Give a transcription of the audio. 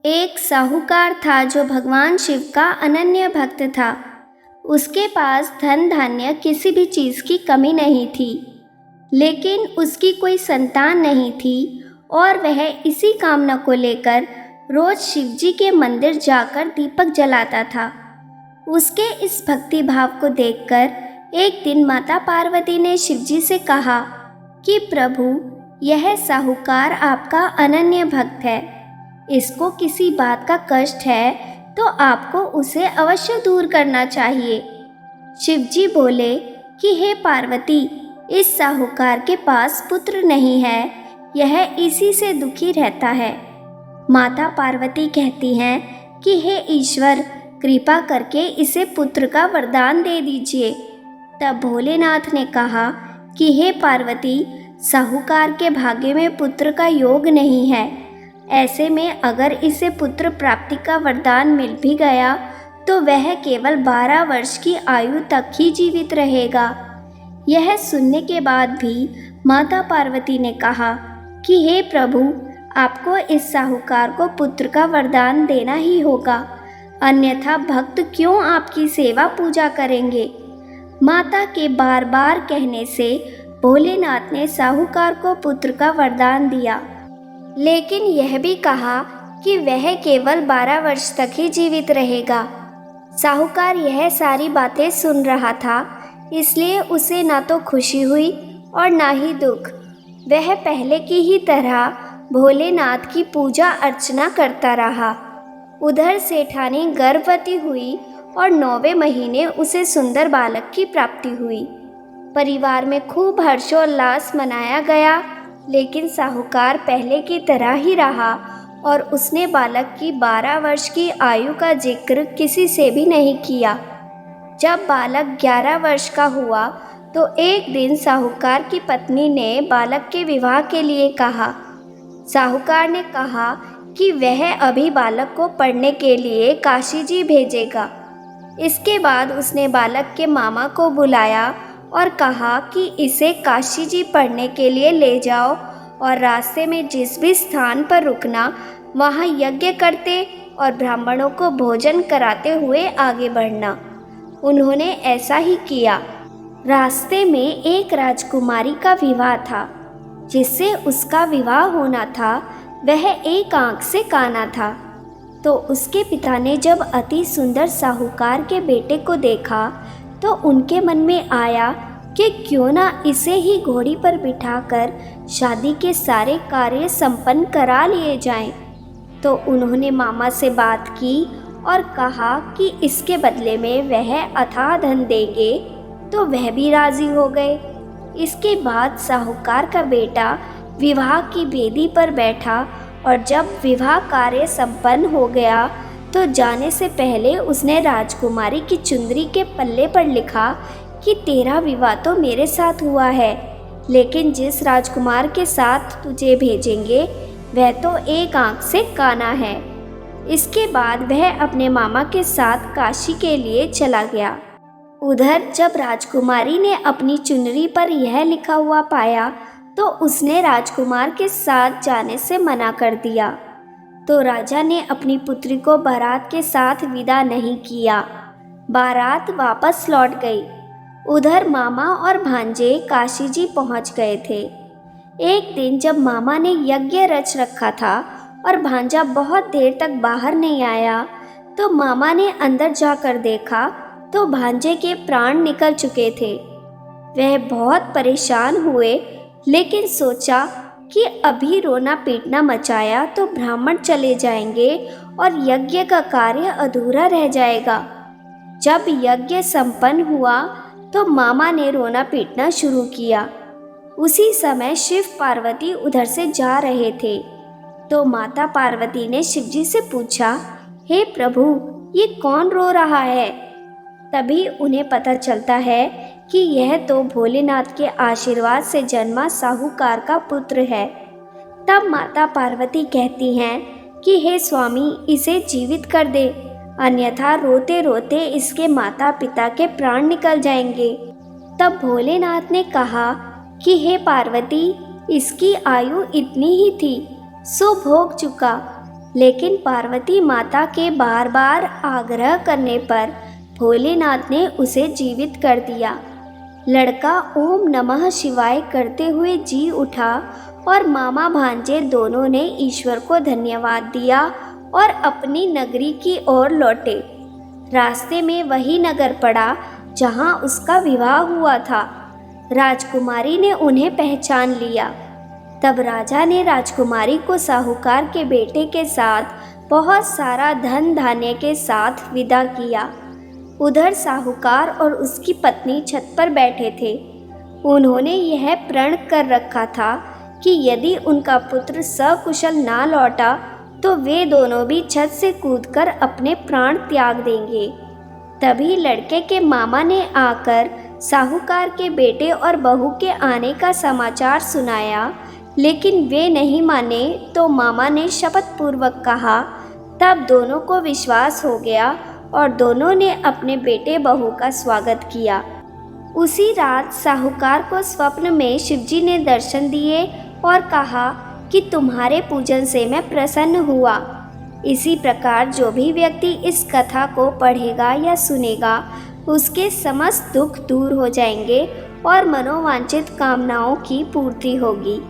एक साहूकार था जो भगवान शिव का अनन्य भक्त था। उसके पास धन धान्य किसी भी चीज़ की कमी नहीं थी, लेकिन उसकी कोई संतान नहीं थी और वह इसी कामना को लेकर रोज शिवजी के मंदिर जाकर दीपक जलाता था। उसके इस भक्ति भाव को देखकर एक दिन माता पार्वती ने शिवजी से कहा कि प्रभु, यह साहूकार आपका अनन्य भक्त है। इसको किसी बात का कष्ट है तो आपको उसे अवश्य दूर करना चाहिए। शिवजी बोले कि हे पार्वती, इस साहूकार के पास पुत्र नहीं है, यह इसी से दुखी रहता है। माता पार्वती कहती हैं कि हे ईश्वर, कृपा करके इसे पुत्र का वरदान दे दीजिए। तब भोलेनाथ ने कहा कि हे पार्वती, साहूकार के भाग्य में पुत्र का योग नहीं है। ऐसे में अगर इसे पुत्र प्राप्ति का वरदान मिल भी गया तो वह केवल 12 वर्ष की आयु तक ही जीवित रहेगा। यह सुनने के बाद भी माता पार्वती ने कहा कि हे प्रभु, आपको इस साहूकार को पुत्र का वरदान देना ही होगा, अन्यथा भक्त क्यों आपकी सेवा पूजा करेंगे। माता के बार बार कहने से भोलेनाथ ने साहूकार को पुत्र का वरदान दिया, लेकिन यह भी कहा कि वह केवल 12 वर्ष तक ही जीवित रहेगा। साहूकार यह सारी बातें सुन रहा था, इसलिए उसे ना तो खुशी हुई और ना ही दुख। वह पहले की ही तरह भोलेनाथ की पूजा अर्चना करता रहा। उधर सेठानी गर्भवती हुई और 9वें महीने उसे सुंदर बालक की प्राप्ति हुई। परिवार में खूब हर्षोल्लास मनाया गया, लेकिन साहूकार पहले की तरह ही रहा और उसने बालक की 12 वर्ष की आयु का जिक्र किसी से भी नहीं किया। जब बालक 11 वर्ष का हुआ तो एक दिन साहूकार की पत्नी ने बालक के विवाह के लिए कहा। साहूकार ने कहा कि वह अभी बालक को पढ़ने के लिए काशी जी भेजेगा। इसके बाद उसने बालक के मामा को बुलाया और कहा कि इसे काशी जी पढ़ने के लिए ले जाओ और रास्ते में जिस भी स्थान पर रुकना वहाँ यज्ञ करते और ब्राह्मणों को भोजन कराते हुए आगे बढ़ना। उन्होंने ऐसा ही किया। रास्ते में एक राजकुमारी का विवाह था। जिससे उसका विवाह होना था वह एक आंख से काना था। तो उसके पिता ने जब अति सुंदर साहूकार के बेटे को देखा तो उनके मन में आया कि क्यों ना इसे ही घोड़ी पर बिठाकर शादी के सारे कार्य संपन्न करा लिए जाएं। तो उन्होंने मामा से बात की और कहा कि इसके बदले में वह अथाह धन देंगे, तो वह भी राजी हो गए। इसके बाद साहूकार का बेटा विवाह की वेदी पर बैठा और जब विवाह कार्य संपन्न हो गया तो जाने से पहले उसने राजकुमारी की चुंदरी के पल्ले पर लिखा कि तेरा विवाह तो मेरे साथ हुआ है, लेकिन जिस राजकुमार के साथ तुझे भेजेंगे वह तो एक आंख से काना है। इसके बाद वह अपने मामा के साथ काशी के लिए चला गया। उधर जब राजकुमारी ने अपनी चुनरी पर यह लिखा हुआ पाया तो उसने राजकुमार के साथ जाने से मना कर दिया। तो राजा ने अपनी पुत्री को बारात के साथ विदा नहीं किया। बारात वापस लौट गई। उधर मामा और भांजे काशी जी पहुँच गए थे। एक दिन जब मामा ने यज्ञ रच रखा था और भांजा बहुत देर तक बाहर नहीं आया तो मामा ने अंदर जाकर देखा तो भांजे के प्राण निकल चुके थे। वह बहुत परेशान हुए, लेकिन सोचा कि अभी रोना पीटना मचाया तो ब्राह्मण चले जाएंगे और यज्ञ का कार्य अधूरा रह जाएगा। जब यज्ञ संपन्न हुआ तो मामा ने रोना पीटना शुरू किया। उसी समय शिव पार्वती उधर से जा रहे थे। तो माता पार्वती ने शिवजी से पूछा, हे प्रभु, ये कौन रो रहा है? तभी उन्हें पता चलता है कि यह तो भोलेनाथ के आशीर्वाद से जन्मा साहूकार का पुत्र है। तब माता पार्वती कहती हैं कि हे स्वामी, इसे जीवित कर दे, अन्यथा रोते रोते इसके माता पिता के प्राण निकल जाएंगे। तब भोलेनाथ ने कहा कि हे पार्वती, इसकी आयु इतनी ही थी, सो भोग चुका। लेकिन पार्वती माता के बार बार आग्रह करने पर भोलेनाथ ने उसे जीवित कर दिया। लड़का ओम नमः शिवाय करते हुए जी उठा और मामा भांजे दोनों ने ईश्वर को धन्यवाद दिया और अपनी नगरी की ओर लौटे। रास्ते में वही नगर पड़ा जहां उसका विवाह हुआ था। राजकुमारी ने उन्हें पहचान लिया। तब राजा ने राजकुमारी को साहूकार के बेटे के साथ बहुत सारा धन धान्य के साथ विदा किया। उधर साहूकार और उसकी पत्नी छत पर बैठे थे। उन्होंने यह प्रण कर रखा था कि यदि उनका पुत्र सकुशल ना लौटा तो वे दोनों भी छत से कूदकर अपने प्राण त्याग देंगे। तभी लड़के के मामा ने आकर साहूकार के बेटे और बहू के आने का समाचार सुनाया, लेकिन वे नहीं माने तो मामा ने शपथ पूर्वक कहा। तब दोनों को विश्वास हो गया और दोनों ने अपने बेटे बहू का स्वागत किया। उसी रात साहूकार को स्वप्न में शिवजी ने दर्शन दिए और कहा कि तुम्हारे पूजन से मैं प्रसन्न हुआ। इसी प्रकार जो भी व्यक्ति इस कथा को पढ़ेगा या सुनेगा उसके समस्त दुख दूर हो जाएंगे और मनोवांछित कामनाओं की पूर्ति होगी।